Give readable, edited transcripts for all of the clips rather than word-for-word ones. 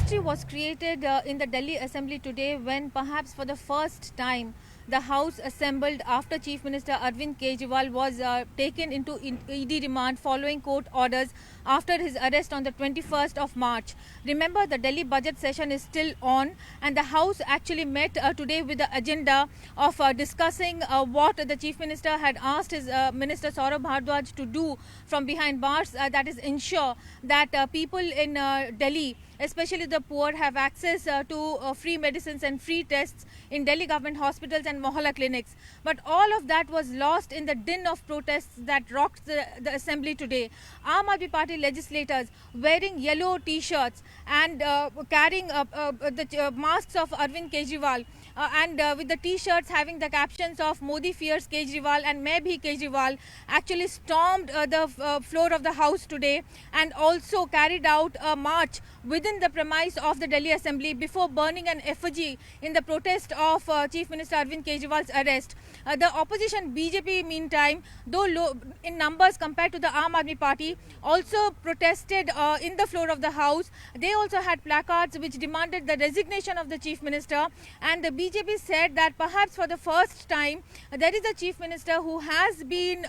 mystery was created in the Delhi Assembly today when perhaps for the first time the House assembled after Chief Minister Arvind Kejriwal was taken into ED remand following court orders after his arrest on the 21st of March. Remember, the Delhi budget session is still on and the House actually met today with the agenda of discussing what the Chief Minister had asked his Minister Saurabh Bhardwaj to do from behind bars, that is ensure that people in Delhi, especially the poor, have access to free medicines and free tests in Delhi government hospitals and Mohalla clinics. But all of that was lost in the din of protests that rocked the assembly today. Aam Aadmi Party legislators wearing yellow t-shirts and carrying the masks of Arvind Kejriwal and with the t-shirts having the captions of Modi fears Kejriwal and Main Bhi Kejriwal actually stormed the floor of the House today and also carried out a march within the premise of the Delhi Assembly before burning an effigy in the protest of Chief Minister Arvind Kejriwal's arrest. The opposition BJP, meantime, though low in numbers compared to the Aam Aadmi Party, also protested in the floor of the House. They also had placards which demanded the resignation of the Chief Minister, and the BJP said that perhaps for the first time there is a Chief Minister who has been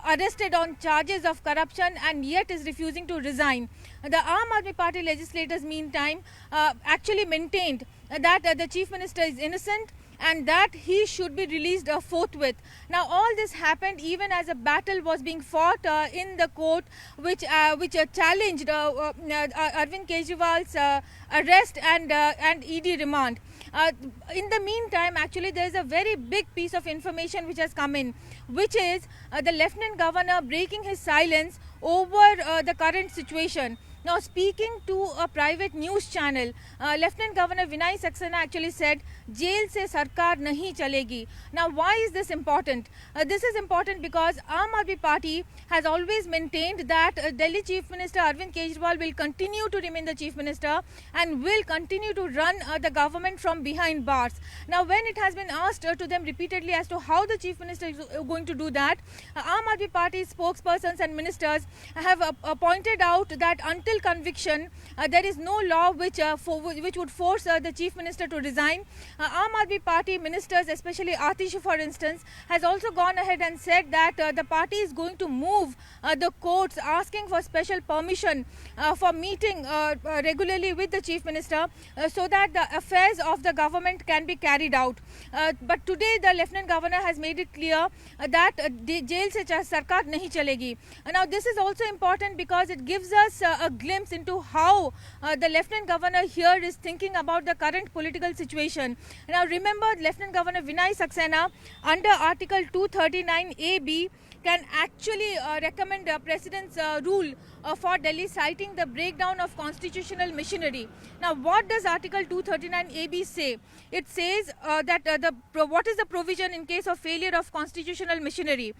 arrested on charges of corruption and yet is refusing to resign. The Aam Aadmi Party legislators, meantime, actually maintained that the Chief Minister is innocent and that he should be released forthwith. Now, all this happened even as a battle was being fought in the court, which challenged Arvind Kejriwal's arrest and ED remand. In the meantime, actually, there is a very big piece of information which has come in, which is the Lieutenant Governor breaking his silence over the current situation. Now, speaking to a private news channel, Lieutenant Governor VK Saxena actually said, "Jail se Sarkar nahi chalegi." Now, why is this important? This is important because Aam Aadmi Party has always maintained that Delhi Chief Minister Arvind Kejriwal will continue to remain the Chief Minister and will continue to run the government from behind bars. Now, when it has been asked to them repeatedly as to how the Chief Minister is going to do that, Aam Aadmi Party spokespersons and ministers have pointed out that until conviction, there is no law which would force the Chief Minister to resign. Aam Aadmi Party ministers, especially Atish, for instance, has also gone ahead and said that the party is going to move the courts, asking for special permission for meeting regularly with the Chief Minister so that the affairs of the government can be carried out. But today the Lieutenant Governor has made it clear that jail se sarkar nahi chalegi. Now, this is also important because it gives us a glimpse into how the Lieutenant Governor here is thinking about the current political situation. Now, remember, Lieutenant Governor VK Saxena under Article 239AB can actually recommend President's rule for Delhi, citing the breakdown of constitutional machinery. Now, what does Article 239AB say? It says that what is the provision in case of failure of constitutional machinery?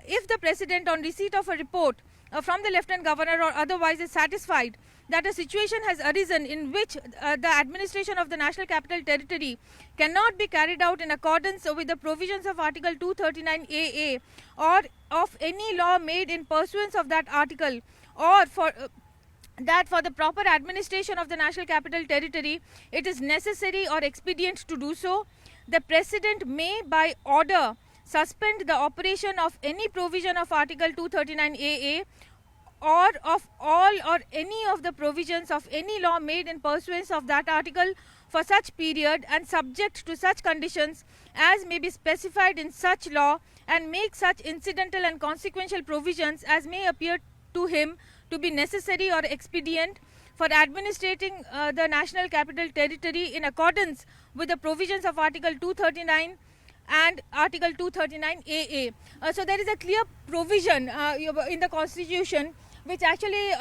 If the President, on receipt of a report from the Lieutenant Governor or otherwise, is satisfied that a situation has arisen in which the administration of the National Capital Territory cannot be carried out in accordance with the provisions of Article 239AA or of any law made in pursuance of that article, or for the proper administration of the National Capital Territory it is necessary or expedient to do so, the President may by order suspend the operation of any provision of Article 239AA or of all or any of the provisions of any law made in pursuance of that article for such period and subject to such conditions as may be specified in such law, and make such incidental and consequential provisions as may appear to him to be necessary or expedient for administrating the National Capital Territory in accordance with the provisions of Article 239 and Article 239AA. So there is a clear provision in the Constitution which actually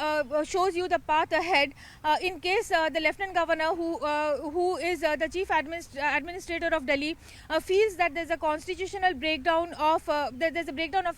shows you the path ahead in case the Lieutenant Governor, who is the Chief Administrator of Delhi, feels that there's a constitutional breakdown of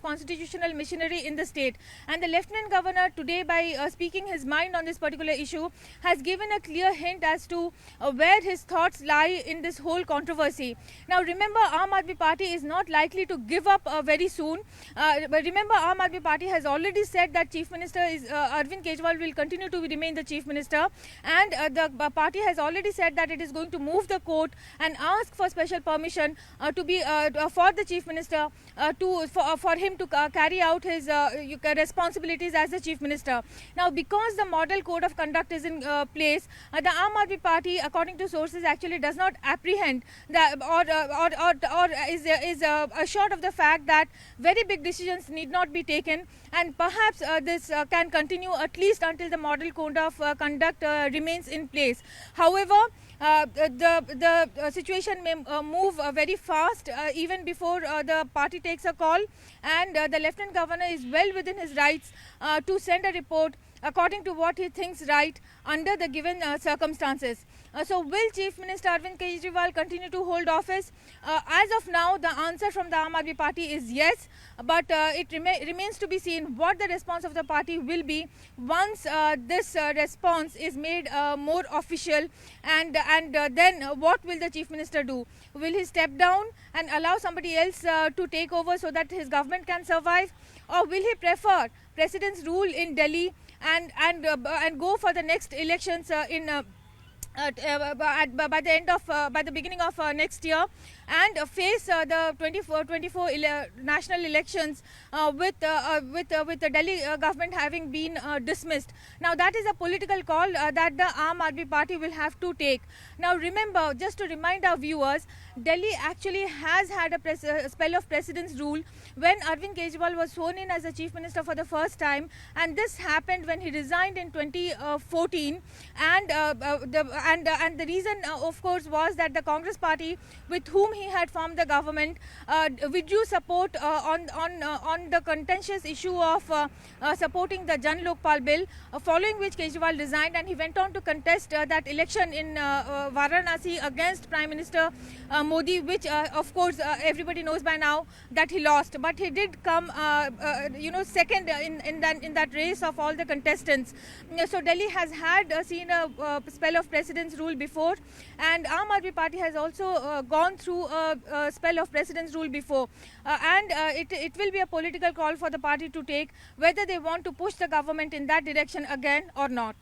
constitutional machinery in the state. And the Lieutenant Governor today, by speaking his mind on this particular issue, has given a clear hint as to where his thoughts lie in this whole controversy. Now, remember, Aam Aadmi Party is not likely to give up very soon. But remember, Aam Aadmi Party has already said that Chief Minister Minister is Arvind Kejriwal will continue to remain the Chief Minister, and the party has already said that it is going to move the court and ask for special permission to be for the Chief Minister for him to carry out his responsibilities as the Chief Minister. Now, because the model code of conduct is in place, the Aam Aadmi Party, according to sources, actually does not apprehend that or is assured of the fact that very big decisions need not be taken, and perhaps this can continue at least until the model code of conduct remains in place. However, the situation may move very fast even before the party takes a call, and the Lieutenant Governor is well within his rights to send a report according to what he thinks right under the given circumstances. So will Chief Minister Arvind Kejriwal continue to hold office? As of now, the answer from the Aam Aadmi Party is yes, but it remains to be seen what the response of the party will be once this response is made more official, and then what will the Chief Minister do? Will he step down and allow somebody else to take over so that his government can survive, or will he prefer President's rule in Delhi and go for the next elections by the beginning of next year, and face the 24 national elections with the Delhi government having been dismissed. Now, that is a political call that the Aam Aadmi Party will have to take. Now, remember, just to remind our viewers, Delhi actually has had a spell of President's rule when Arvind Kejriwal was sworn in as the Chief Minister for the first time, and this happened when he resigned in 2014, and the reason of course was that the Congress party, with whom he had formed the government, withdrew support on the contentious issue of supporting the Jan Lokpal bill, following which Kejriwal resigned, and he went on to contest that election in Varanasi against Prime Minister Modi, which of course everybody knows by now that he lost, but he did come second in that race of all the contestants. So Delhi has had seen a spell of President's rule before, and Aam Aadmi Party has also gone through a spell of President's rule before, and it will be a political call for the party to take whether they want to push the government in that direction again or not.